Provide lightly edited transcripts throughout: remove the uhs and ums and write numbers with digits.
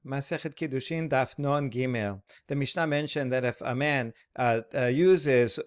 Masechet Kiddushin Daf Non Gimel. The Mishnah mentioned that if a man uses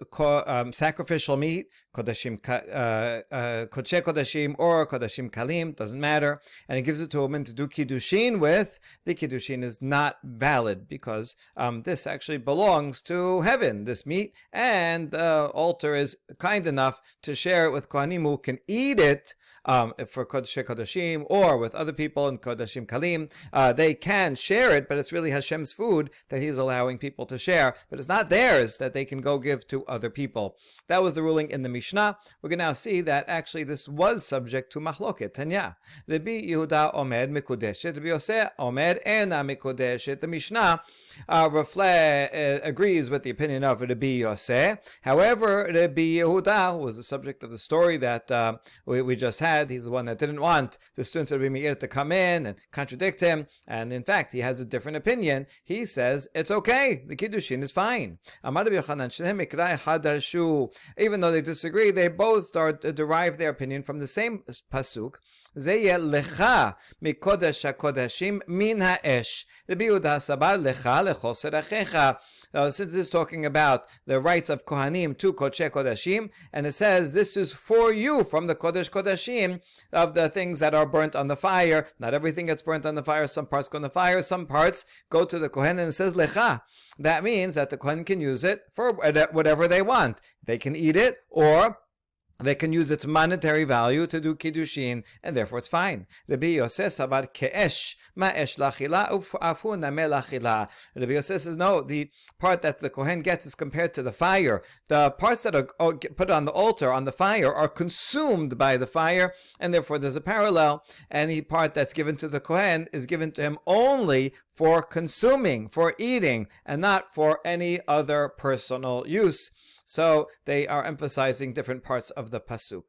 sacrificial meat, Kodashim Kodesh Kodashim or Kodashim Kalim, doesn't matter, and he gives it to a woman to do Kiddushin with, the Kiddushin is not valid because this actually belongs to heaven, this meat, and the altar is kind enough to share it with Kohanim who can eat it. For Kodesh Kodashim or with other people in Kodashim Kalim, they can share it, but it's really Hashem's food that He's allowing people to share, but it's not theirs that they can go give to other people. That was the ruling in the Mishnah. We're going to now see that actually this was subject to Mahloket. Tanya, Rabbi Yehuda Omer Mikudeshet, Rabbi Yosef Omer Ena Mikudeshet. The Mishnah agrees with the opinion of Rabbi Yosef. However, Rabbi Yehuda, who was the subject of the story that we just had, he's the one that didn't want the students of Rabbi Meir to come in and contradict him, and in fact he has a different opinion. He says it's okay, the Kiddushin is fine. Even though they disagree, they both derive their opinion from the same pasuk. Zeyeh lecha mikodesh hakodashim min ha'esh. Rabbi Yehuda sabar lecha lechol serachecha. Since it's talking about the rights of Kohanim to Kodesh Kodashim, and it says this is for you from the Kodesh Kodashim of the things that are burnt on the fire. Not everything gets burnt on the fire. Some parts go on the fire. Some parts go to the Kohen, and it says Lecha. That means that the Kohen can use it for whatever they want. They can eat it, or they can use its monetary value to do Kiddushin, and therefore it's fine. Rabbi Yosef sabar ke'esh, ma'esh lachila, u'afu nameh lachila. Rabbi Yosef says, no, the part that the Kohen gets is compared to the fire. The parts that are put on the altar, on the fire, are consumed by the fire, and therefore there's a parallel. Any part that's given to the Kohen is given to him only for consuming, for eating, and not for any other personal use. So they are emphasizing different parts of the pasuk.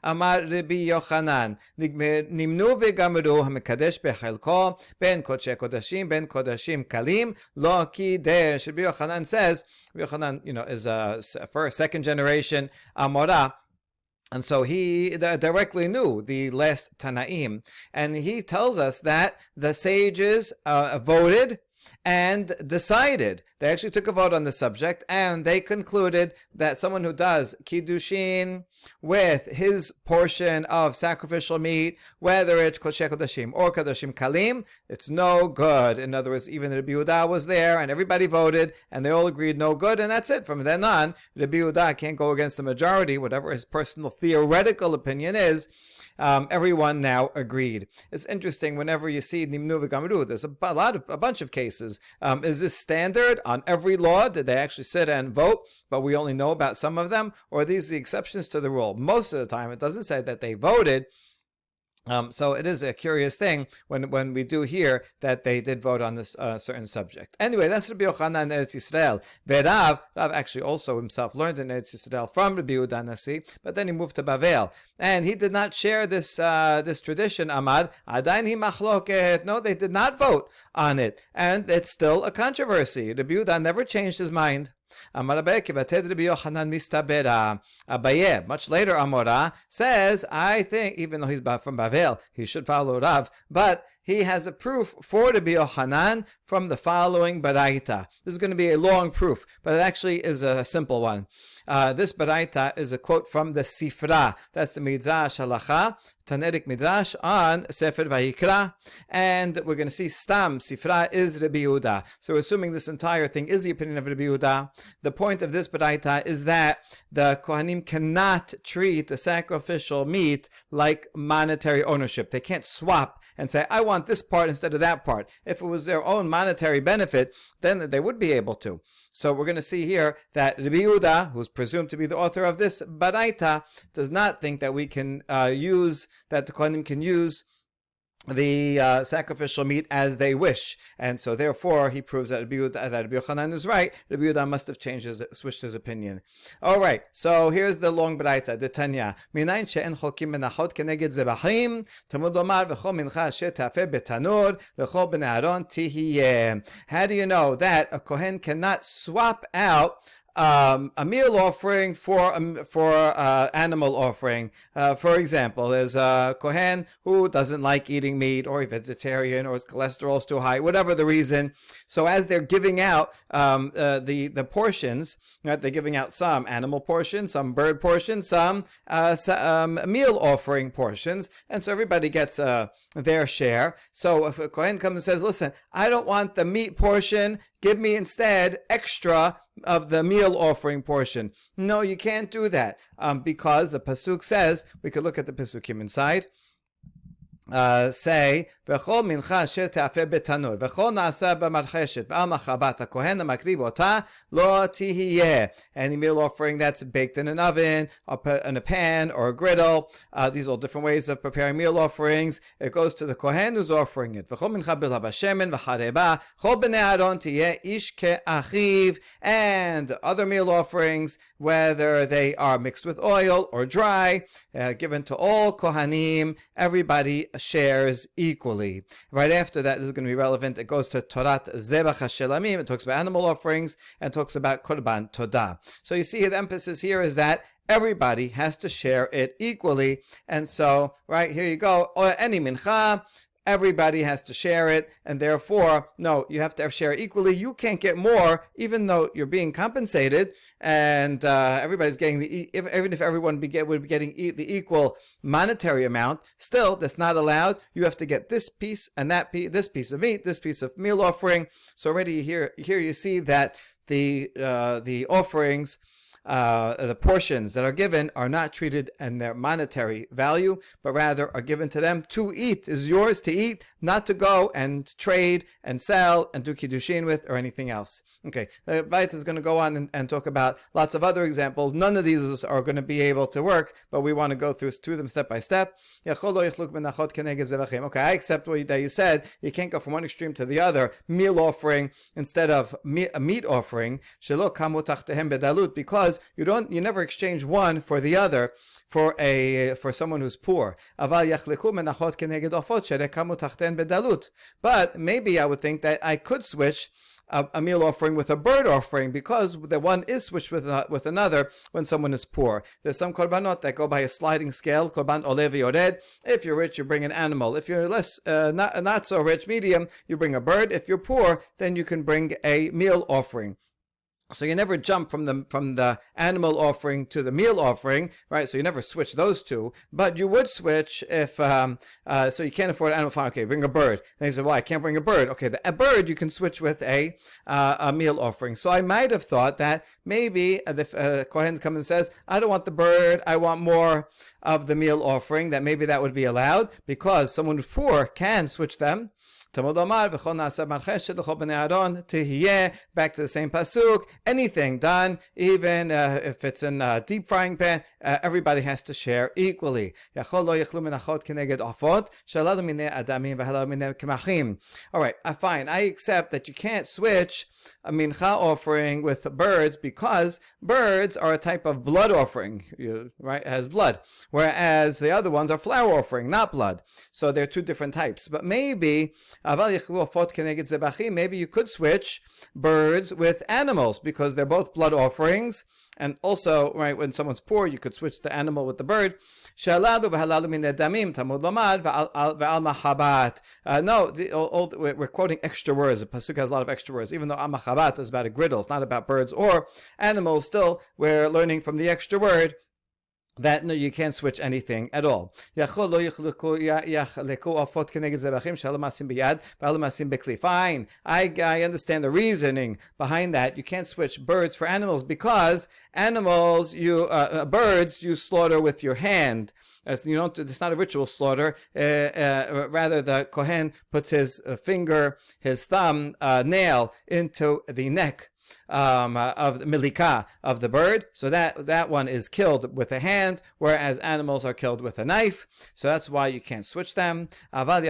Amar Rabbi Yochanan, nimnu v'gamru hamekadesh bechelko ben kodesh kodashim ben kodashim kalim lo kidesh. Rabbi Yochanan says, Rabbi Yochanan, is a second generation Amorah. And so he directly knew the last Tanaim. And he tells us that the sages voted and decided. They actually took a vote on the subject, and they concluded that someone who does Kiddushin with his portion of sacrificial meat, whether it's Kodesh Kodashim or Kodashim Kalim, it's no good. In other words, even Rabbi Yehuda was there, and everybody voted, and they all agreed no good, and that's it. From then on, Rabbi Yehuda can't go against the majority, whatever his personal theoretical opinion is. Everyone now agreed. It's interesting whenever you see Nimnu v'Gamru, there's a bunch of cases. Is this standard on every law? Did they actually sit and vote, but we only know about some of them? Or are these the exceptions to the rule? Most of the time, it doesn't say that they voted. So it is a curious thing when we do hear that they did vote on this certain subject. Anyway, that's Rabbi Yochanan in Eretz Yisrael. Rav actually also himself learned in Eretz Yisrael from Rabbi Yehuda Nasi, but then he moved to Bavel, and he did not share this tradition. Amar Adain hi machloket. No, they did not vote on it, and it's still a controversy. Rabbi Yehuda never changed his mind. Amar Abaye kivated Rabbi Yochanan mistabera. Abaye, much later Amorah, says, I think, even though he's from Bavel, he should follow Rav, but he has a proof for Rabbi Yochanan from the following Baraita. This is going to be a long proof, but it actually is a simple one. This Baraita is a quote from the Sifra. That's the Midrash Halacha, Taneric Midrash on Sefer Vayikra. And we're going to see Stam Sifra is Rabbi Yehuda. So we're assuming this entire thing is the opinion of Rabbi Yehuda. The point of this Baraita is that the Kohanim cannot treat the sacrificial meat like monetary ownership. They can't swap and say, I want this part instead of that part. If it was their own monetary benefit, then they would be able to. So we're going to see here that Rabbi Yehuda, who's presumed to be the author of this Baraita, does not think that we can that the Kohanim can use the sacrificial meat as they wish, and so therefore he proves that Rabbi Yochanan is right. Rabbi Yehuda must have switched his opinion. All right, so here's the long Baraita, the Tanya. Minayin she'en cholkim menachot keneged zebachim, Talmud lomar v'chol mincha she'tafeh betanur v'chol b'nei Aaron tihiyeh. How do you know that a Kohen cannot swap out a meal offering for animal offering. For example, there's a kohen who doesn't like eating meat, or a vegetarian, or his cholesterol is too high, whatever the reason. So as they're giving out the portions, right, they're giving out some animal portions, some bird portions, some meal offering portions, and so everybody gets their share. So if a kohen comes and says, "Listen, I don't want the meat portion, give me instead extra of the meal offering portion." No, you can't do that, because the pasuk says, we could look at the pasukim inside. Say, "V'chol mincha asher te'afeh betanur, v'chol na'asa b'marcheshet, v'al machabat hakohen ha'makriv ota lo tihiyeh." Any meal offering that's baked in an oven, or in a pan, or a griddle. These are all different ways of preparing meal offerings. It goes to the kohen who's offering it. V'chol mincha bilha b'shemen v'chareba, chol b'nei Aaron tiyeh ish ke'achiv. And other meal offerings, whether they are mixed with oil or dry, given to all kohanim, everybody shares equally. Right after that, this is going to be relevant. It goes to Torat Zebach HaShelamim. It talks about animal offerings and talks about Korban Todah. So you see, the emphasis here is that everybody has to share it equally. And so, right, here you go. Any mincha, everybody has to share it, and therefore, no, you have to share equally. You can't get more, even though you're being compensated, and everybody's getting even if everyone would be getting the equal monetary amount. Still, that's not allowed. You have to get this piece and that piece, this piece of meat, this piece of meal offering. So already here you see that the offerings, the portions that are given are not treated in their monetary value, but rather are given to them to eat. Is yours to eat, not to go and trade and sell and do Kiddushin with or anything else. Okay, the Beit is going to go on and talk about lots of other examples. None of these are going to be able to work, but we want to go through them step by step. Okay, I accept that you said you can't go from one extreme to the other, meal offering instead of a meat offering, because you never exchange one for the other for someone who's poor. But maybe I would think that I could switch a meal offering with a bird offering, because the one is switched with another when someone is poor. There's some korbanot that go by a sliding scale, korban ole v'yored. If you're rich, you bring an animal. If you're less not so rich, medium, you bring a bird. If you're poor, then you can bring a meal offering. So you never jump from the animal offering to the meal offering, right? So you never switch those two, but you would switch if so you can't afford an animal. Fine, okay, bring a bird. And he said, "Well, I can't bring a bird." Okay, a bird you can switch with a meal offering. So I might have thought that maybe the kohen comes and says, "I don't want the bird, I want more of the meal offering." That maybe that would be allowed, because someone who's poor can switch them. Back to the same pasuk. Anything done, even if it's in a deep frying pan, everybody has to share equally. All right, fine. I accept that you can't switch a mincha offering with birds, because birds are a type of blood offering, right? It has blood, whereas the other ones are flour offering, not blood. So they're two different types. But maybe you could switch birds with animals, because they're both blood offerings. And also, right, when someone's poor, you could switch the animal with the bird. No, we're quoting extra words. The pasuk has a lot of extra words. Even though amachabat is about a griddle, it's not about birds or animals. Still, we're learning from the extra word that no, you can't switch anything at all. Fine, I understand the reasoning behind that. You can't switch birds for animals, because animals, birds you slaughter with your hand. As you don't, it's not a ritual slaughter. Rather, the kohen puts his finger, his thumb, nail into the neck of the milika of the bird, so that one is killed with a hand, whereas animals are killed with a knife. So that's why you can't switch them. But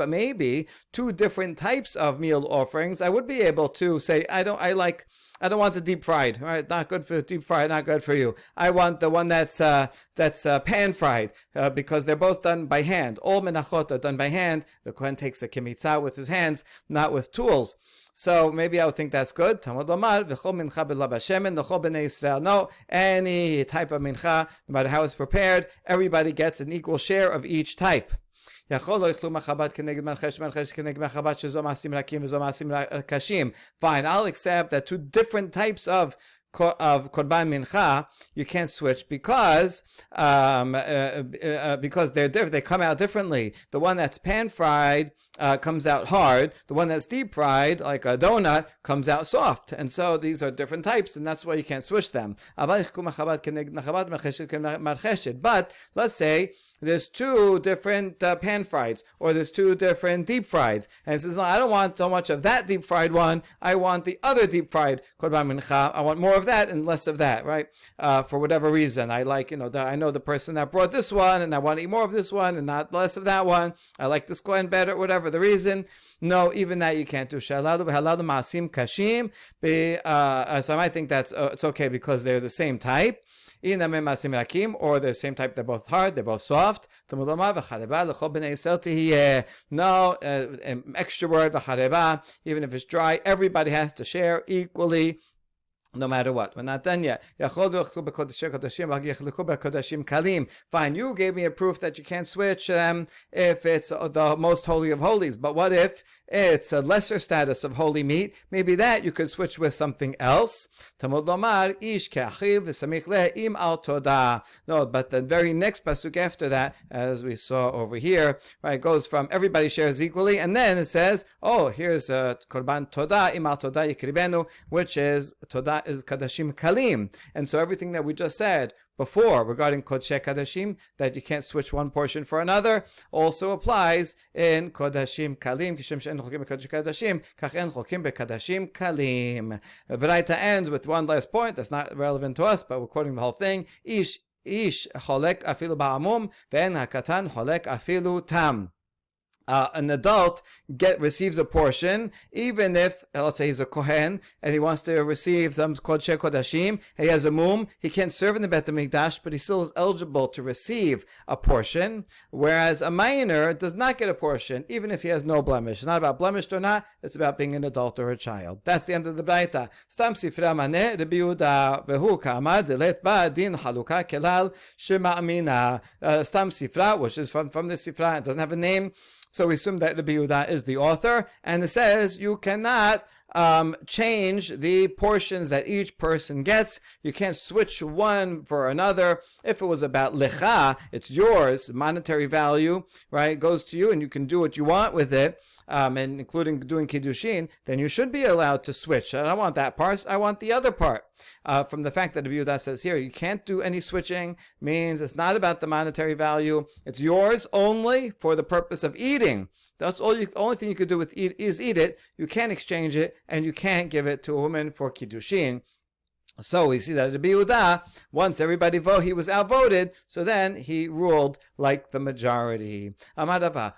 maybe two different types of meal offerings, I would be able to say, I like I don't want the deep fried. Right? Not good for deep fried. Not good for you. I want the one that's pan fried because they're both done by hand. All menachot are done by hand. The kohen takes a kimitzah with his hands, not with tools. So maybe I would think that's good. Talmud Lomar, v'chol mincha b'la b'shemen, l'chol b'nei Yisrael. No, any type of mincha, no matter how it's prepared, everybody gets an equal share of each type. Fine, I'll accept that two different types of korban mincha you can't switch because they're different. They come out differently. The one that's pan fried comes out hard. The one that's deep fried, like a donut, comes out soft. And so these are different types, and that's why you can't switch them. But let's say there's two different pan frieds, or there's two different deep frieds. And it says, no, I don't want so much of that deep fried one. I want the other deep fried korban mincha. I want more of that and less of that, right? For whatever reason. I like, I know the person that brought this one, and I want to eat more of this one and not less of that one. I like this kohen better, whatever the reason. No, even that you can't do. So I might think that's it's okay because they're the same type. Or the same type, they're both hard, they're both soft. No, extra word, even if it's dry, everybody has to share equally. No matter what. We're not done yet. Fine, you gave me a proof that you can't switch them if it's the most holy of holies. But what if it's a lesser status of holy meat? Maybe that you could switch with something else. No, but the very next pasuk after that, as we saw over here, right, goes from everybody shares equally, and then it says, oh, here's korban todah, im al todah yikribenu, which is todah is kadashim kalim. And so everything that we just said before regarding kodshei kadashim, that you can't switch one portion for another, also applies in kodashim kalim. Kishem she'en cholkim bekodshei kadashim, kach en cholkim bekadashim kalim. The Baraita ends with one last point that's not relevant to us, but we're quoting the whole thing. Ish cholek afilu ba'amum, ve'en hakatan cholek afilu tam. An adult receives a portion, even if, let's say he's a kohen, and he wants to receive some kodshei kodashim, he has a mum, he can't serve in the Bet HaMikdash, but he still is eligible to receive a portion, whereas a minor does not get a portion, even if he has no blemish. It's not about blemished or not, it's about being an adult or a child. That's the end of the Braita. Stam sifra maneh, Rabbi Yehuda vehu ka'amar, delet ba din haluka kelal shema'amina. Stam sifra, which is from the sifra, it doesn't have a name, so we assume that Rabbi Yehuda is the author, and it says you cannot change the portions that each person gets. You can't switch one for another. If it was about lecha, it's yours, monetary value, right, goes to you, and you can do what you want with it, and including doing Kiddushin, then you should be allowed to switch. I don't want that part, I want the other part. From the fact that Rabbi Yehuda says here, you can't do any switching, means it's not about the monetary value. It's yours only for the purpose of eating. That's the only thing you could do with eat is eat it. You can't exchange it, and you can't give it to a woman for Kiddushin. So we see that Rabbi Yehuda, once everybody he was outvoted, so then he ruled like the majority. Now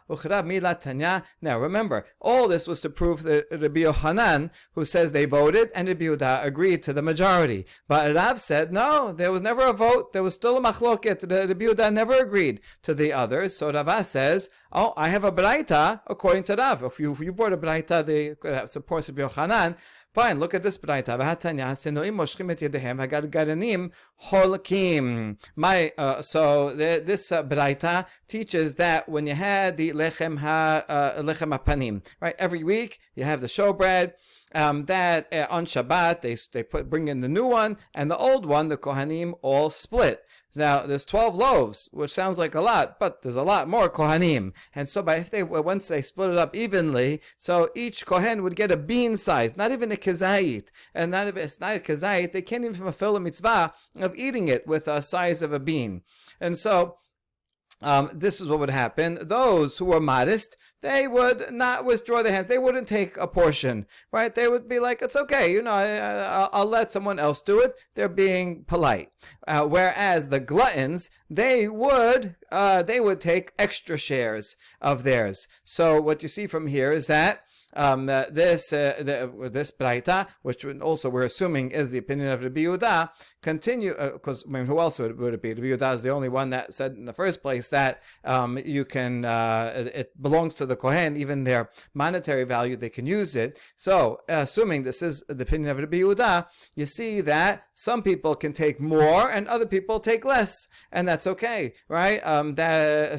remember, all this was to prove that Rabbi Yochanan, who says they voted, and Rabbi Yehuda agreed to the majority. But Rav said, no, there was never a vote, there was still a machloket. Rabbi Yehuda never agreed to the others. So Rav says, oh, I have a braita according to Rav. If you brought a braita that supports Rabbi Yochanan, fine, look at this braita. This braita teaches that when you had the lechem hapanim, right, every week you have the showbread. That on Shabbat they bring in the new one, and the old one the Kohanim all split. Now there's 12 loaves, which sounds like a lot, but there's a lot more Kohanim, and so once they split it up evenly, so each Kohen would get a bean size, not even a kezayit, and if it's not a kezayit, they can't even fulfill a mitzvah of eating it with a size of a bean, and so. This is what would happen. Those who were modest, they would not withdraw their hands. They wouldn't take a portion, right? They would be like, it's okay, I'll let someone else do it. They're being polite. Whereas the gluttons, they would take extra shares of theirs. So what you see from here is that this braita, which also we're assuming is the opinion of Rabbi Yehuda, continue, because who else would it be? Rabbi Yehuda is the only one that said in the first place that you can, it belongs to the Kohen, even their monetary value, they can use it. So, assuming this is the opinion of Rabbi Yehuda, you see that some people can take more and other people take less, and that's okay, right?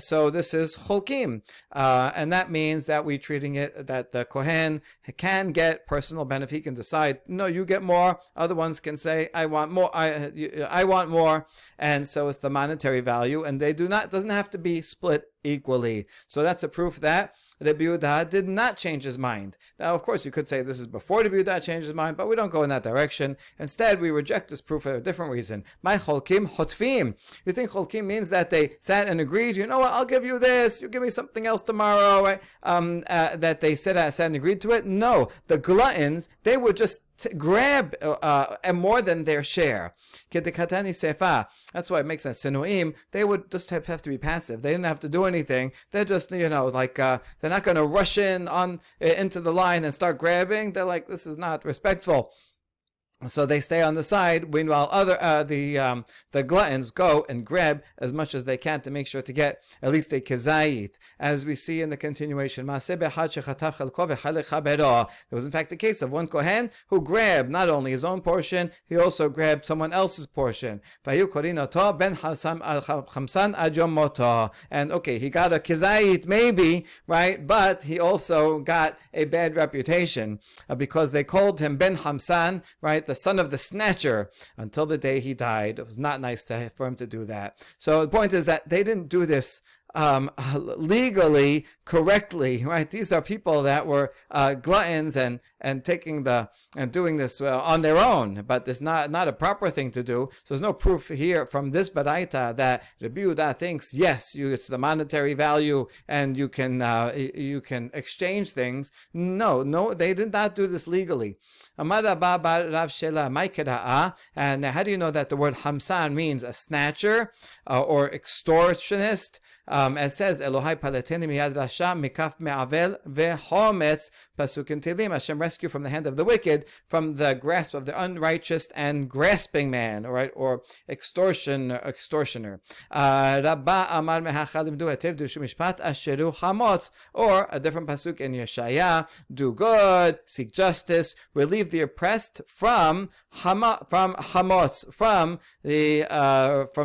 So this is cholkim, and that means that we're treating it that the Kohen can get personal benefit. He can decide, no, you get more. Other ones can say, I want more. I want more, and so it's the monetary value, and they doesn't have to be split equally. So that's a proof that Rabbi Yehuda did not change his mind. Now, of course, you could say this is before Rabbi Yehuda changed his mind, but we don't go in that direction. Instead, we reject this proof for a different reason. My cholkim hotfim. You think cholkim means that they sat and agreed, you know what, I'll give you this, you give me something else tomorrow, right? That they sat and agreed to it? No. The gluttons, they would just grab more than their share. That's why it makes sense. Sinuim, they would just have to be passive. They didn't have to do anything. They're just, they're not going to rush into the line and start grabbing. They're like, this is not respectful. So they stay on the side, meanwhile the gluttons go and grab as much as they can to make sure to get at least a kezayit. As we see in the continuation, there was in fact a case of one Kohen who grabbed not only his own portion, he also grabbed someone else's portion. And okay, he got a kezayit maybe, right? But he also got a bad reputation because they called him Ben Hamsan, right? The son of the snatcher, until the day he died. It was not nice for him to do that. So the point is that they didn't do this legally correctly, right? These are people that were gluttons and doing this on their own, but it's not a proper thing to do. So there's no proof here from this baraita that Rabbi Yehuda thinks, yes, it's the monetary value and you can exchange things. No, they did not do this legally. And how do you know that the word hamsan means a snatcher or extortionist? It says, Elohai paleteni miyad rasha mikaf me'avel ve'hometz pasukim telim. Hashem rescue from the hand of the wicked, from the grasp of the unrighteous and grasping man, or extortioner. Rabba amar mehachalim du hetev du shumishpat asheru hamotz. Or a different pasuk in Yeshaya, do good, seek justice, relieve the oppressed from hamotz, from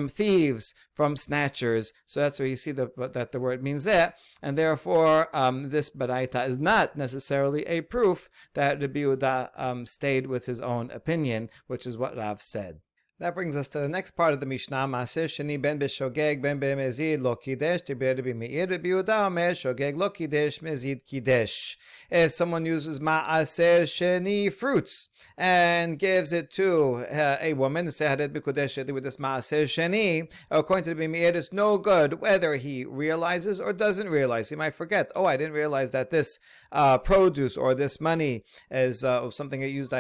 thieves, from snatchers. So that's where you see that the word means that, and therefore this baraita is not necessarily a proof that Rabbi Yehuda stayed with his own opinion, which is what Rav said. That brings us to the next part of the Mishnah. Maaseh sheni ben b'shogeg ben b'mezid lo kidesh diber Rabbi Meir. Rabbi Yehuda omer shogeg lo kidesh mezid kidesh. If someone uses maaser sheni, fruits, and gives it to a woman, with this maaser sheni, according to Rabbi Meir, it's no good whether he realizes or doesn't realize. He might forget, I didn't realize that this produce or this money is something I used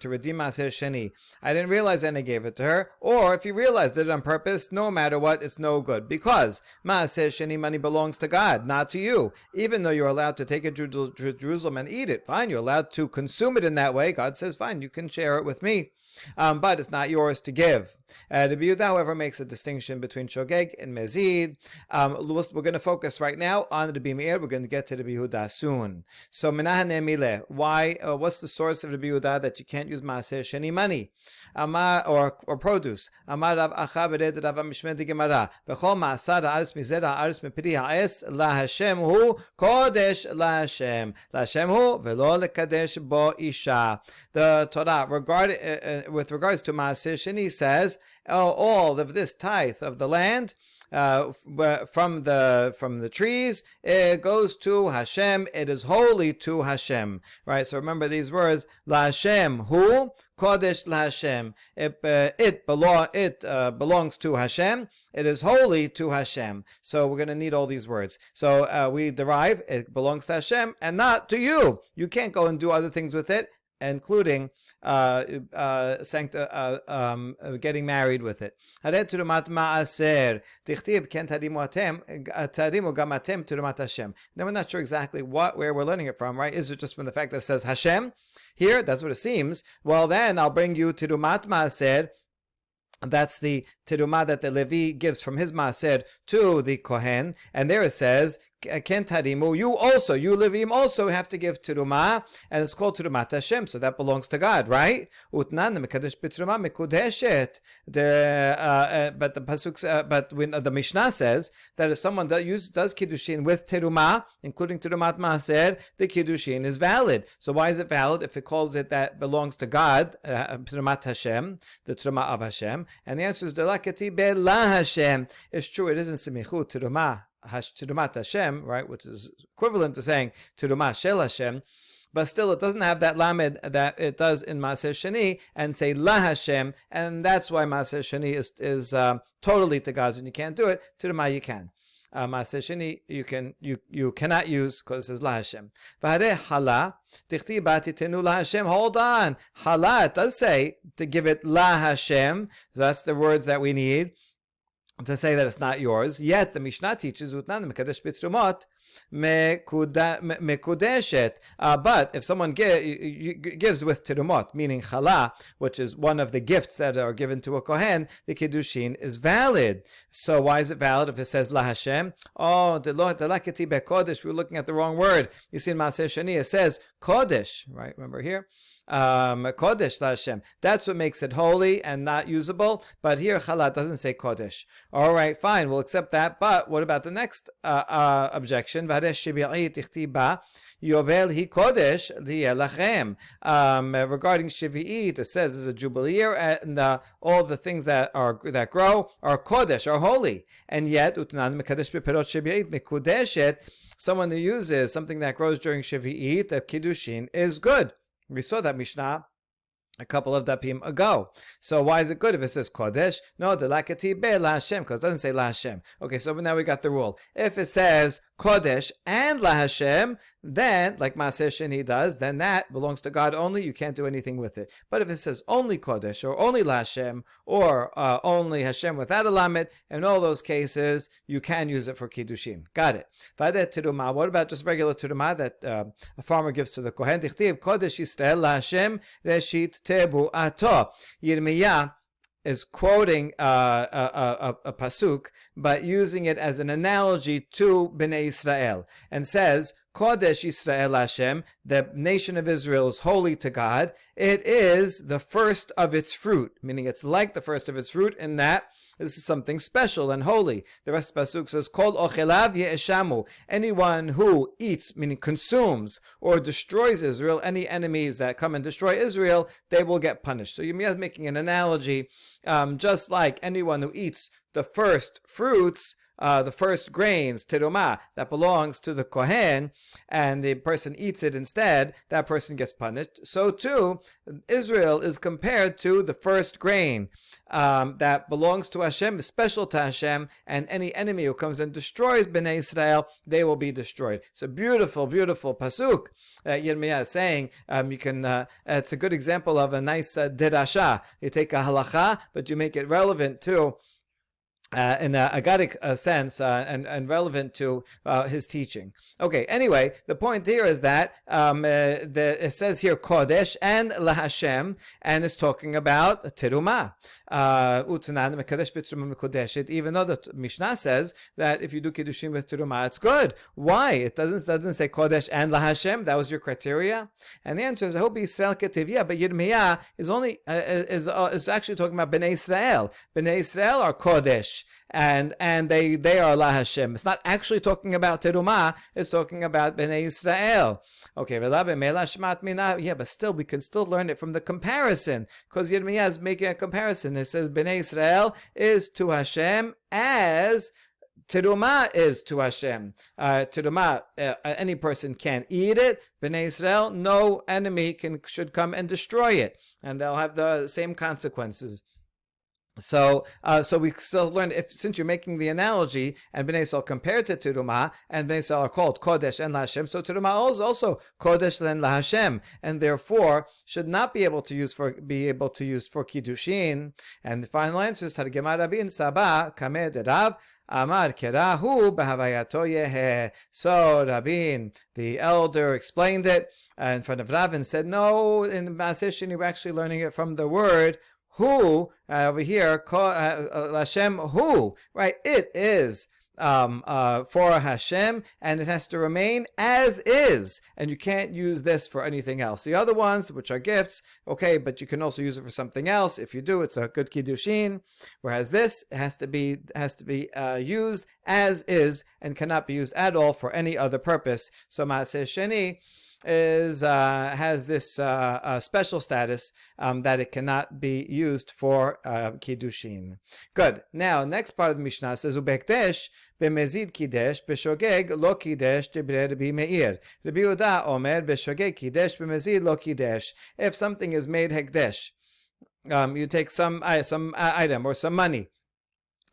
to redeem maaser sheni. I didn't realize, and I gave it to her. Or if he realized it on purpose, no matter what, it's no good, because maaser sheni money belongs to God, not to you. Even though you're allowed to take it to Jerusalem and eat it, fine, you're allowed to consume it in that way. God says, fine, you can share it with me. But it's not yours to give. Rabbi Yehuda, however, makes a distinction between shogeg and mezid. We're going to focus right now on Rabbi Meir. We're going to get to Rabbi Yehuda soon. So, menahane why? What's the source of Rabbi Yehuda that you can't use maaser sheni money or produce? Amar Rav Acha bered Rav Mishmeh di Gemara. B'chol maasar ha'aretz mizera ha'aretz mepiri ha'es laHashem hu kodesh laHashem hu velo lekadesh bo isha. The Torah with regards to maaser sheni says, all of this tithe of the land from the trees, it goes to Hashem. It is holy to Hashem. Right. So remember these words: La Hashem hu kodesh la Hashem. It belongs to Hashem. It is holy to Hashem. So we're going to need all these words. So we derive it belongs to Hashem and not to you. You can't go and do other things with it, including getting married with it. הרי תרומת מעשר, תכתיב כן תרימו גם אתם תרומת Hashem. Now we're not sure exactly where we're learning it from, right? Is it just from the fact that it says Hashem? Here, that's what it seems. Well, then I'll bring you Tirumat Maaser. That's the terumah that the Levi gives from his maaser to the Kohen. And there it says, Ken tarimu, you Levim also have to give terumah, and it's called terumat Hashem, so that belongs to God, right? Utnan mekadesh b'terumah mekudeshet. But the pasuk, but when the Mishnah says that if someone does Kiddushin with terumah, including terumat maaser, the Kiddushin is valid. So why is it valid if it calls it that belongs to God, terumat Hashem, the terumah of Hashem? And the answer is delakati be'la Hashem. It's true, it isn't semichut terumah. Terumat Hashem, right, which is equivalent to saying Terumah Shel Hashem, but still it doesn't have that lamed that it does in Maaser Sheni and say La Hashem, and that's why Maaser Sheni is totally to God, and you can't do it. Terumah you can. Maaser Sheni you cannot use because it says La Hashem. V'harei hala tichti bati tenu La Hashem. Hold on, hala it does say to give it La Hashem. So that's the words that we need to say that it's not yours. Yet the Mishnah teaches utnan mekadesh b'trumot mekudeshet. But if someone gives with terumot, meaning chala, which is one of the gifts that are given to a kohen, the kiddushin is valid. So why is it valid if it says la Hashem? Oh, delakati bekodesh. We're looking at the wrong word. You see in Maaser Sheni it says kodesh, right? Remember here. Kodesh la Hashem. That's what makes it holy and not usable. But here Chala doesn't say Kodesh. All right, fine, we'll accept that. But what about the next objection? Yovel hi Kodesh lachem. Regarding Shivi'it, it says it's a jubilee year, and all the things that grow are Kodesh, are holy. And yet, utnan mekadesh beperot Shivi'it mekudeshet. Someone who uses something that grows during Shivi'it, the Kiddushin, is good. We saw that Mishnah a couple of dapim ago. So why is it good if it says Kodesh? No, delakati be la Hashem, because it doesn't say la Hashem. Okay, so now we got the rule. If it says Kodesh and la Hashem, then, like Maaser Sheni does, then that belongs to God only. You can't do anything with it. But if it says only Kodesh, or only la Hashem, or only Hashem without a lamed, in all those cases, you can use it for Kiddushin. Got it. What about just regular terumah that a farmer gives to the Kohen? Dichtiv Kodesh Yisrael la Hashem reshit tebu ato. Yirmiyah is quoting a pasuk, but using it as an analogy to Bnei Israel, and says, Kodesh Yisrael Hashem, the nation of Israel is holy to God. It is the first of its fruit, meaning it's like the first of its fruit in that this is something special and holy. The rest of the pasuk says, Kol ochelav ye'eshamu. Anyone who eats, meaning consumes, or destroys Israel, any enemies that come and destroy Israel, they will get punished. So you're making an analogy, just like anyone who eats the first fruits, the first grains, terumah, that belongs to the Kohen, and the person eats it instead, that person gets punished. So too, Israel is compared to the first grain that belongs to Hashem, is special to Hashem, and any enemy who comes and destroys Bnei Israel, they will be destroyed. It's a beautiful, beautiful pasuk. Yirmiyah is saying, it's a good example of a nice derasha. You take a halacha, but you make it relevant to in a agadic sense and relevant to his teaching. Okay, anyway, the point here is that it says here Kodesh and La Hashem, and it's talking about terumah. Even though the Mishnah says that if you do Kiddushin with terumah, it's good. Why? It doesn't say Kodesh and La Hashem. That was your criteria? And the answer is, I hope Yisrael Ketiv. Yeah, but Yirmiyah is actually talking about Bnei Israel. Bnei Israel are Kodesh, and they are La Hashem. It's not actually talking about terumah. It's talking about Bnei Israel. Okay, yeah, but still, we can still learn it from the comparison, because Yirmiyah is making a comparison. It says Bnei Israel is to Hashem as terumah is to Hashem. Terumah, any person can eat it. Bnei Israel, no enemy should come and destroy it, and they'll have the same consequences. So we still learned, since you're making the analogy, and Bnei Yisrael compared to Teruma, and Bnei Yisrael are called Kodesh and LaHashem, so Teruma is also Kodesh and LaHashem, and therefore should not be able to use for Kiddushin. And the final answer is Targema Rabin Saba Kameh Derav Amar Kerahu B'Havayato Yehe. So Rabin, the elder, explained it in front of Rav and said, no, in Maaseh Sheni we're actually learning it from the word who, over here, Hashem, who, right? It is for Hashem, and it has to remain as is, and you can't use this for anything else. The other ones, which are gifts, okay, but you can also use it for something else. If you do, it's a good Kiddushin, whereas this has to be used as is and cannot be used at all for any other purpose. So Maaseh Sheni has this special status that it cannot be used for Kiddushin. Good. Now, next part of the Mishnah says, Ubekdesh b'mezid kidesh b'shogeg lo kidesh debre Rabbi Meir. Rabbi Yehuda omer b'shogeg kidesh b'mezid lo kidesh. If something is made hekdesh, you take some item or some money,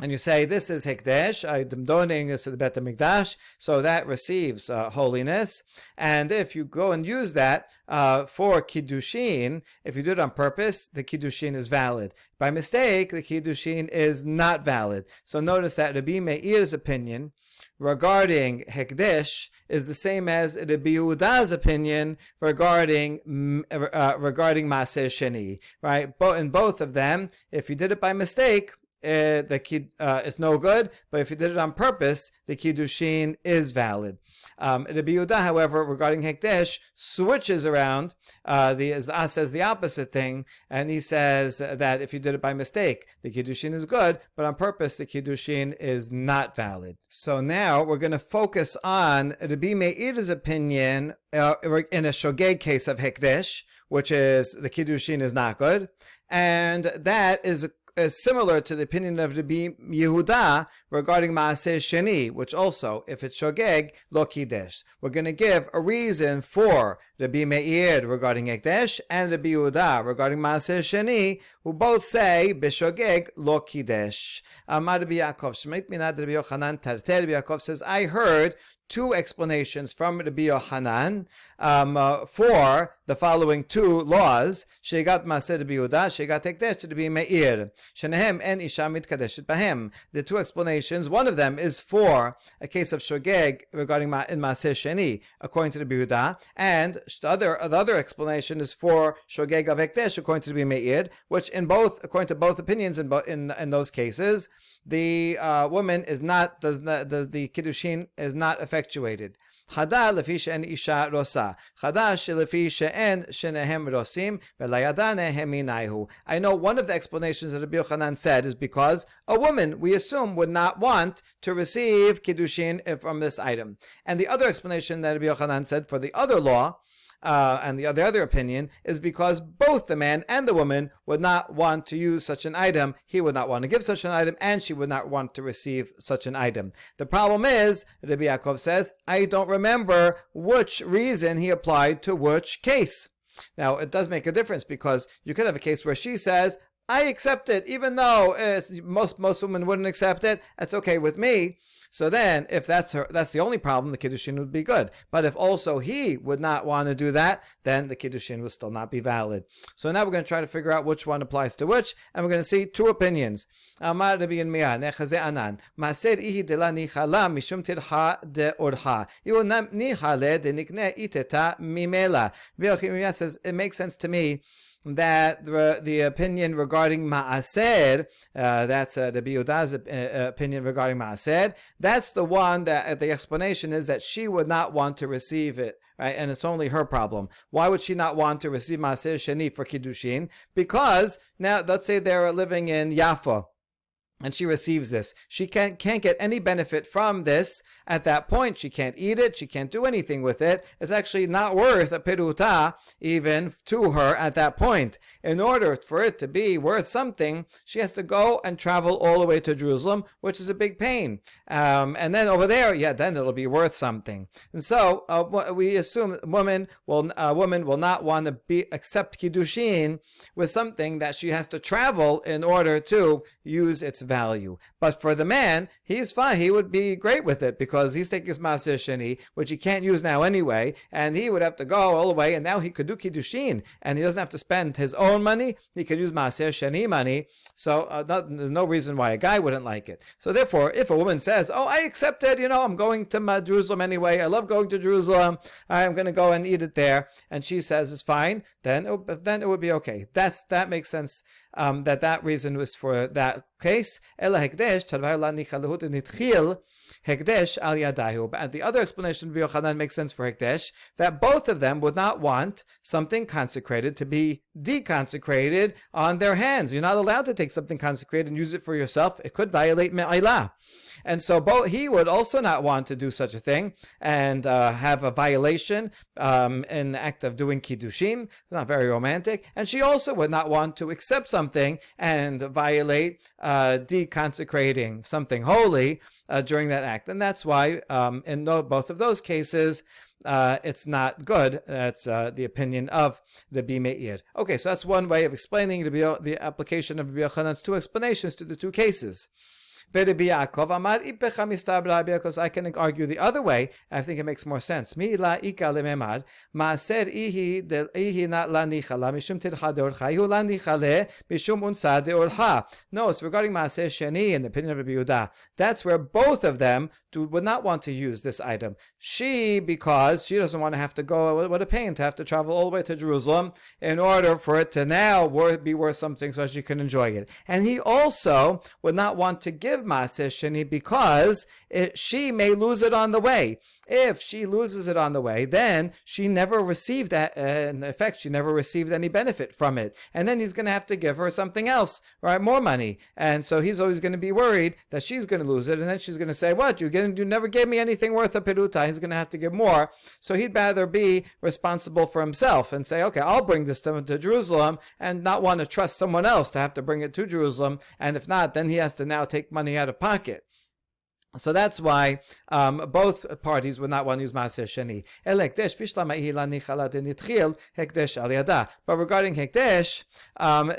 and you say, this is Hekdesh, I'm donating this to the Bet HaMikdash, so that receives holiness. And if you go and use that for Kiddushin, if you do it on purpose, the Kiddushin is valid. By mistake, the Kiddushin is not valid. So notice that Rabbi Meir's opinion regarding Hekdesh is the same as Rabbi Yehuda's opinion regarding Maaseh Sheni, right? In both of them, if you did it by mistake, it's no good, but if you did it on purpose, the Kiddushin is valid. Rabbi Yehuda, however, regarding Hekdesh, switches around. Says the opposite thing, and he says that if you did it by mistake, the Kiddushin is good, but on purpose, the Kiddushin is not valid. So now we're going to focus on Rabbi Meir's opinion in a shogeg case of Hekdesh, which is the Kiddushin is not good, and that is similar to the opinion of Rabbi Yehuda regarding Maaseh Sheni, which also, if it's shogeg, lo kidesh. We're going to give a reason for Rabbi Meir regarding Hekdesh and Rabbi Yehuda regarding Maaseh Sheni, who both say b'shogeg lo kidesh. Amar Rabbi Yaakov Shemait minad Rabbi Yochanan Tarter. Rabbi Yaakov says, I heard two explanations from Rabbi Yochanan for the following two laws. Shegat Maaseh Rabbi Yehuda, Shegat Hekdesh Rabbi Meir. Shenehem en isha mitkadeshet bahem. The two explanations, one of them is for a case of shogeg regarding in Maaseh Sheni, according to Rabbi Yehuda, and the other explanation is for shogeg of Hekdesh, according to Rabbi Meir, which according to both opinions in those cases, the woman the Kiddushin is not effectuated. Chada lefi she'en isha rosa. Chada lefi she'en shenehem rosim ve'layada nehem minayhu. I know one of the explanations that Rabbi Yochanan said is because a woman, we assume, would not want to receive Kiddushin from this item. And the other explanation that Rabbi Yochanan said for the other law, and the other opinion, is because both the man and the woman would not want to use such an item. He would not want to give such an item, and she would not want to receive such an item. The problem is, Rabbi Yaakov says, I don't remember which reason he applied to which case. Now, it does make a difference, because you could have a case where she says, I accept it, even though most women wouldn't accept it. That's okay with me. So then, if that's the only problem, the Kiddushin would be good. But if also he would not want to do that, then the Kiddushin will still not be valid. So now we're going to try to figure out which one applies to which, and we're going to see two opinions. Amar Rabbi Yirmiyah, nechaze anan, maaser ihi de la nichala mishum tirha de orha. Iu nichale de nikne iteta mimela. Rabbi Yirmiyah says, it makes sense to me that the opinion regarding Ma'aser, that's Rabbi Yehuda's opinion regarding Ma'aser, that's the one that the explanation is that she would not want to receive it, right? And it's only her problem. Why would she not want to receive Ma'aser Sheni for Kiddushin? Because now, let's say they're living in Yafa, and she receives this. She can't get any benefit from this at that point. She can't eat it. She can't do anything with it. It's actually not worth a peruta even to her at that point. In order for it to be worth something, she has to go and travel all the way to Jerusalem, which is a big pain. And then over there, then it'll be worth something. And so we assume a woman will not want to accept Kiddushin with something that she has to travel in order to use its value. But for the man, he's fine. He would be great with it because he's taking his Maaser Sheni, which he can't use now anyway, and he would have to go all the way, and now he could do Kiddushin, and he doesn't have to spend his own money. He could use Maaser Sheni money. So there's no reason why a guy wouldn't like it. So therefore, if a woman says, "Oh, I accept it. I'm going to Jerusalem anyway. I love going to Jerusalem. I'm going to go and eat it there," and she says it's fine, then it would be okay. That makes sense. That reason was for that case. Hekdesh al yadahu. And the other explanation of Yochanan makes sense for Hekdesh, that both of them would not want something consecrated to be deconsecrated on their hands. You're not allowed to take something consecrated and use it for yourself. It could violate Me'ilah. And so he would also not want to do such a thing and have a violation in the act of doing Kiddushin. Not very romantic. And she also would not want to accept something and violate deconsecrating something holy during that act. And that's why in both of those cases, it's not good. That's the opinion of the Meir. Okay, so that's one way of explaining the application of Rabbi Yochanan's two explanations to the two cases. Because I can argue the other way, I think it makes more sense. No, it's regarding Maaser Sheni in the opinion of Rabbi Yehuda. That's where both of them would not want to use this item. She, because she doesn't want to have to go, what a pain to have to travel all the way to Jerusalem in order for it to now be worth something so she can enjoy it. And he also would not want to give Maaser Sheni because she may lose it on the way. If she loses it on the way, then she never received that. In effect, she never received any benefit from it. And then he's going to have to give her something else, right? More money. And so he's always going to be worried that she's going to lose it. And then she's going to say, "What? You never gave me anything worth a peruta." He's going to have to give more. So he'd rather be responsible for himself and say, "Okay, I'll bring this to Jerusalem," and not want to trust someone else to have to bring it to Jerusalem. And if not, then he has to now take money out of pocket. So that's why both parties would not want to use Maaser Sheni. But regarding Hekdesh,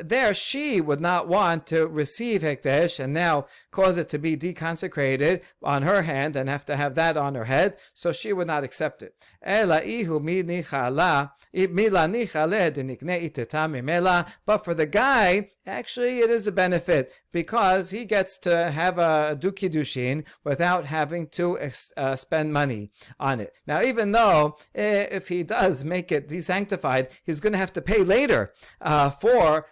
there she would not want to receive Hekdesh and now cause it to be deconsecrated on her hand and have to have that on her head, so she would not accept it. But for the guy, actually it is a benefit because he gets to have a do Kiddushin without having to spend money on it. Now, even though if he does make it desanctified, he's going to have to pay later for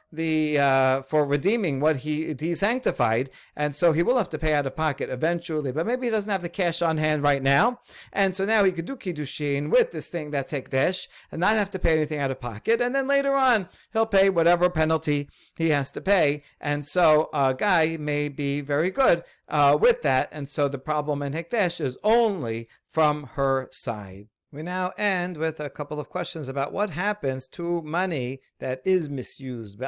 redeeming what he desanctified, and so he will have to pay out of pocket eventually. But maybe he doesn't have the cash on hand right now, and so now he could do Kiddushin with this thing that's Hekdesh and not have to pay anything out of pocket, and then later on he'll pay whatever penalty he has to pay. And so a guy may be very good with that, and so the problem in Hekdesh is only from her side. We now end with a couple of questions about what happens to money that is misused. If you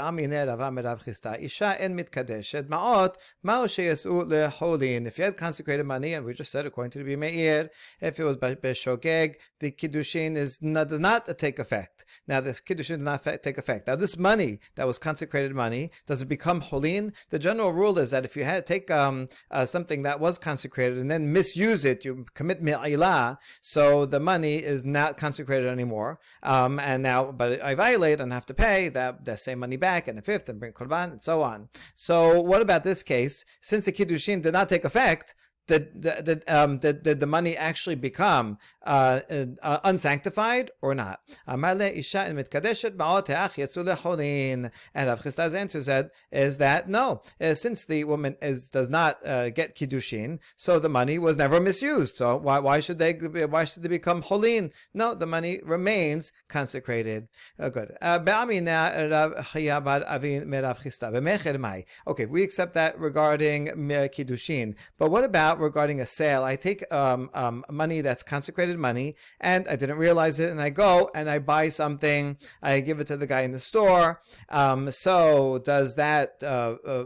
had consecrated money, and we just said according to the Meir, if it was beshogeg, the Kiddushin does not take effect. Now the Kiddushin does not take effect. Now this money that was consecrated money, does it become holin? The general rule is that if you had take something that was consecrated and then misuse it, you commit me'ilah, so the money is not consecrated anymore, and now, but I violate and have to pay that same money back and a fifth and bring korban and so on. So what about this case? Since the Kiddushin did not take effect, did the money actually become unsanctified or not? And Rav Chisda's answer is that no, since the woman does not get Kiddushin, so the money was never misused. So why should they become holin? No, the money remains consecrated. Good. Okay, we accept that regarding Kiddushin. But what about regarding a sale? I take money that's consecrated money, and I didn't realize it, and I go and I buy something. I give it to the guy in the store. So does that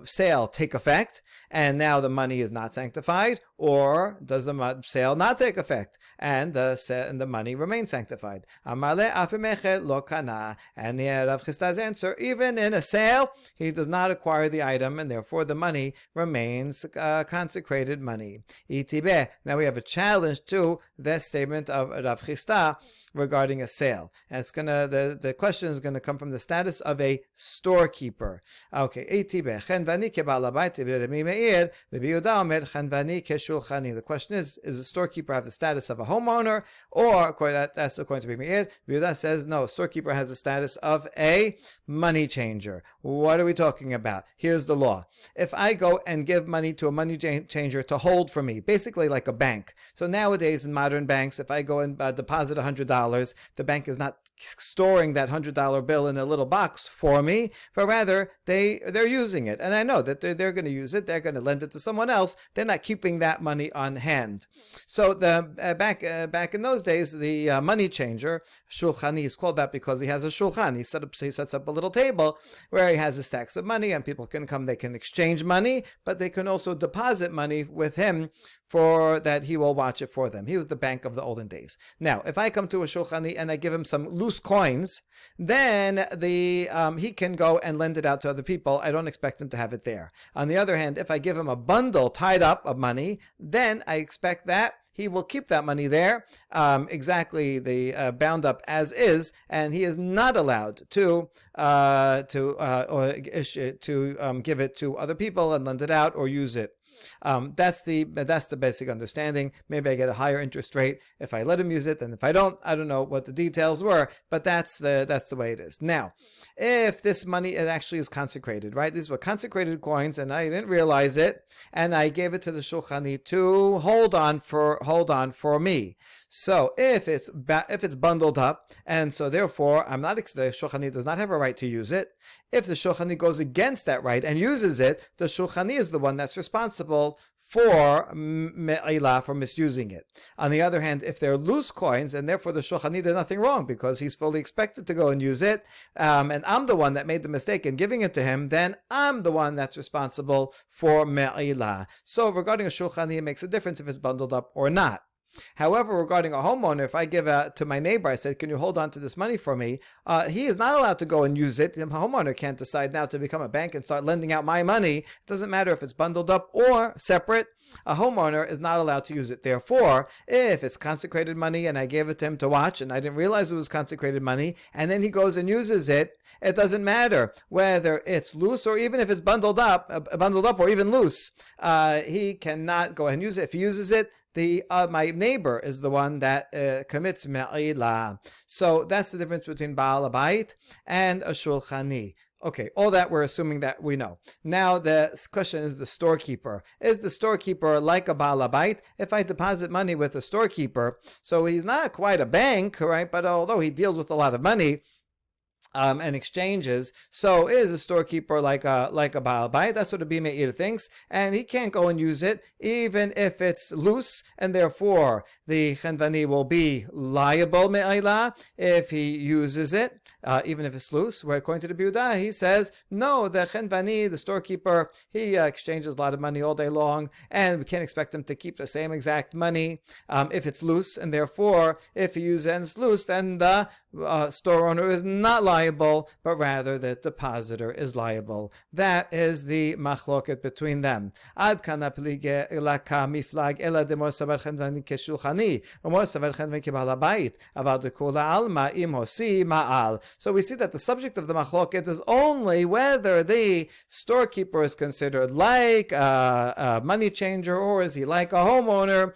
sale take effect, and now the money is not sanctified, or does the sale not take effect and the money remains sanctified? Amale afimechet lo kana. And the Rav Chisda's answer: even in a sale, he does not acquire the item, and therefore the money remains consecrated money. Itibe. Now we have a challenge to this statement of Rav Chisda regarding a sale. And it's the question is gonna come from the status of a storekeeper. Okay. The question is the storekeeper have the status of a homeowner, or that's according to Meir? Yehuda says no, storekeeper has the status of a money changer. What are we talking about? Here's the law. If I go and give money to a money changer to hold for me, basically like a bank. So nowadays in modern banks, if I go and deposit $100, the bank is not storing that $100 bill in a little box for me, but rather they're using it, and I know that they're going to use it. They're going to lend it to someone else. They're not keeping that money on hand. So the back in those days, the money changer, shulchani, is called that because he has a shulchan. He sets up a little table where he has the stacks of money, and people can come. They can exchange money, but they can also deposit money with him for that. He will watch it for them. He was the bank of the olden days. Now, if I come to a shulchani and I give him some loose coins, then he can go and lend it out to other people. I don't expect him to have it there. On the other hand, if I give him a bundle tied up of money, then I expect that he will keep that money there, exactly bound up as is, and he is not allowed to give it to other people and lend it out or use it. That's the basic understanding. Maybe I get a higher interest rate if I let him use it, and if I don't know what the details were, but that's the way it is. Now, if this money actually is consecrated, right? These were consecrated coins, and I didn't realize it, and I gave it to the shulchani to hold on for me. So if it's bundled up, and so therefore the shulchani does not have a right to use it. If the shulchani goes against that right and uses it, the shulchani is the one that's responsible for me'ilah, for misusing it. On the other hand, if they're loose coins, and therefore the shulchani did nothing wrong because he's fully expected to go and use it, and I'm the one that made the mistake in giving it to him, then I'm the one that's responsible for me'ilah. So regarding a shulchani, it makes a difference if it's bundled up or not. However, regarding a homeowner, if I give to my neighbor, I said, can you hold on to this money for me? He is not allowed to go and use it. The homeowner can't decide now to become a bank and start lending out my money. It doesn't matter if it's bundled up or separate. A homeowner is not allowed to use it. Therefore, if it's consecrated money and I gave it to him to watch and I didn't realize it was consecrated money, and then he goes and uses it, it doesn't matter whether it's loose or even if it's bundled up or even loose. He cannot go and use it. If he uses it, my neighbor is the one that commits me'ilah. So that's the difference between Baal Habayit and a shulchani. Okay, all that we're assuming that we know. Now the question is the storekeeper. Is the storekeeper like a Baal Habayit? If I deposit money with a storekeeper, so he's not quite a bank, right? But although he deals with a lot of money, and exchanges, so is a storekeeper like a Baal Habayit? That's what a Meir thinks, and he can't go and use it even if it's loose, and therefore the chenvani will be liable me'ilah if he uses it, even if it's loose. Where according to the Yehuda, he says no, the chenvani, the storekeeper, he exchanges a lot of money all day long, and we can't expect him to keep the same exact money if it's loose, and therefore if he uses it and it's loose, then the store owner is not liable, but rather the depositor is liable. That is the machloket between them. Ad kana plige ilaka miflag ela demor savar chenvani keshulchani, umor savar chenvani kebal habayit, aval dekula alma im hosi ma'al. So we see that the subject of the machloket is only whether the storekeeper is considered like a money changer, or is he like a homeowner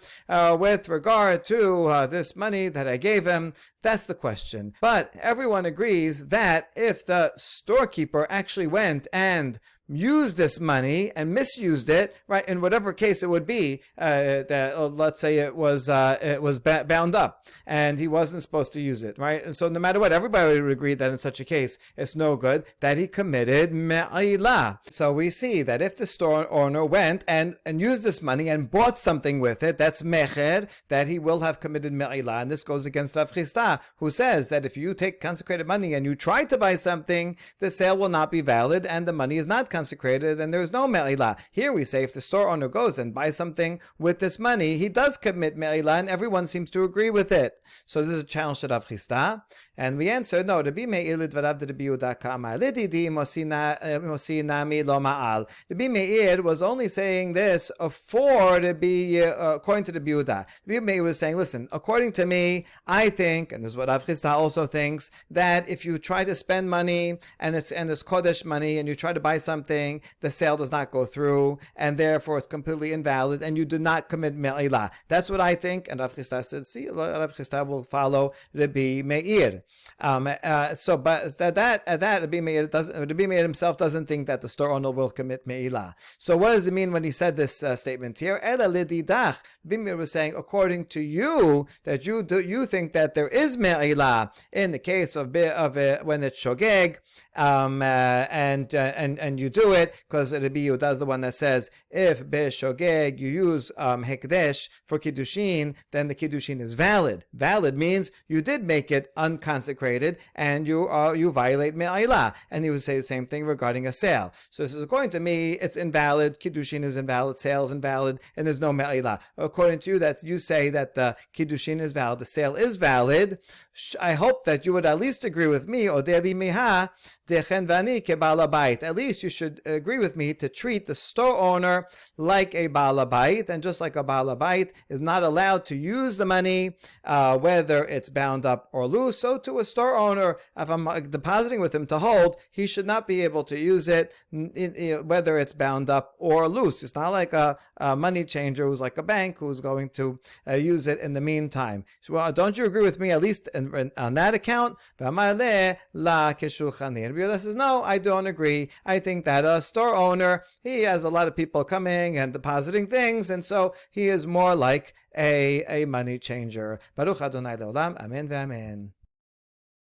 with regard to this money that I gave him. That's the question. But everyone agrees that if the storekeeper actually went and used this money and misused it, right, in whatever case it would be, let's say it was bound up and he wasn't supposed to use it, right? And so no matter what, everybody would agree that in such a case, it's no good, that he committed me'ilah. So we see that if the store owner went and used this money and bought something with it, that's mecher, that he will have committed me'ilah. And this goes against Rav Chisda, who says that if you take consecrated money and you try to buy something, the sale will not be valid and the money is not consecrated and there's no me'ilah. Here we say if the store owner goes and buys something with this money, he does commit me'ilah, and everyone seems to agree with it. So this is a challenge to Rav Chisda, and we answer no. Rabbi Meir lidvarav de Rabbi Yehuda kama lididi mosi nami lo ma'al. Rabbi Meir was only saying this for to be according to the Rabbi Yehuda. Rabbi Meir was saying, listen, according to me, I think, and this is what Rav Chisda also thinks, that if you try to spend money and it's kodesh money and you try to buy something, the sale does not go through, and therefore it's completely invalid, and you do not commit me'ilah. That's what I think, and Rav Chisda said, see, Rav Chisda will follow Rabbi Meir. But Rabbi Meir himself doesn't think that the store owner will commit me'ilah. So what does it mean when he said this statement here? Ela lididach. Rabbi Meir was saying, according to you, that you think that there is me'ilah in the case of when it's shogeg, and you do it because Rabbi Yehuda is the one that says if b'shogeg you use hekdesh for kiddushin, then the kiddushin is valid. Valid means you did make it unconsecrated and you violate me'ilah. And he would say the same thing regarding a sale. So this is, according to me, it's invalid. Kiddushin is invalid. Sale is invalid, and there's no me'ilah. According to you, you say that the kiddushin is valid, the sale is valid. I hope that you would at least agree with me, Odeli miha dechenvani kebal habayit. At least you should agree with me to treat the store owner like a baal habayit, and just like a baal habayit is not allowed to use the money, whether it's bound up or loose, so to a store owner, if I'm depositing with him to hold, he should not be able to use it, whether it's bound up or loose. It's not like a money changer who's like a bank who's going to use it in the meantime. So, well, don't you agree with me at least on that account? Rabbi says, no, I don't agree. I think that a store owner, he has a lot of people coming and depositing things, and so he is more like a money changer. Baruch Adonai Leolam, Amen ve'amen.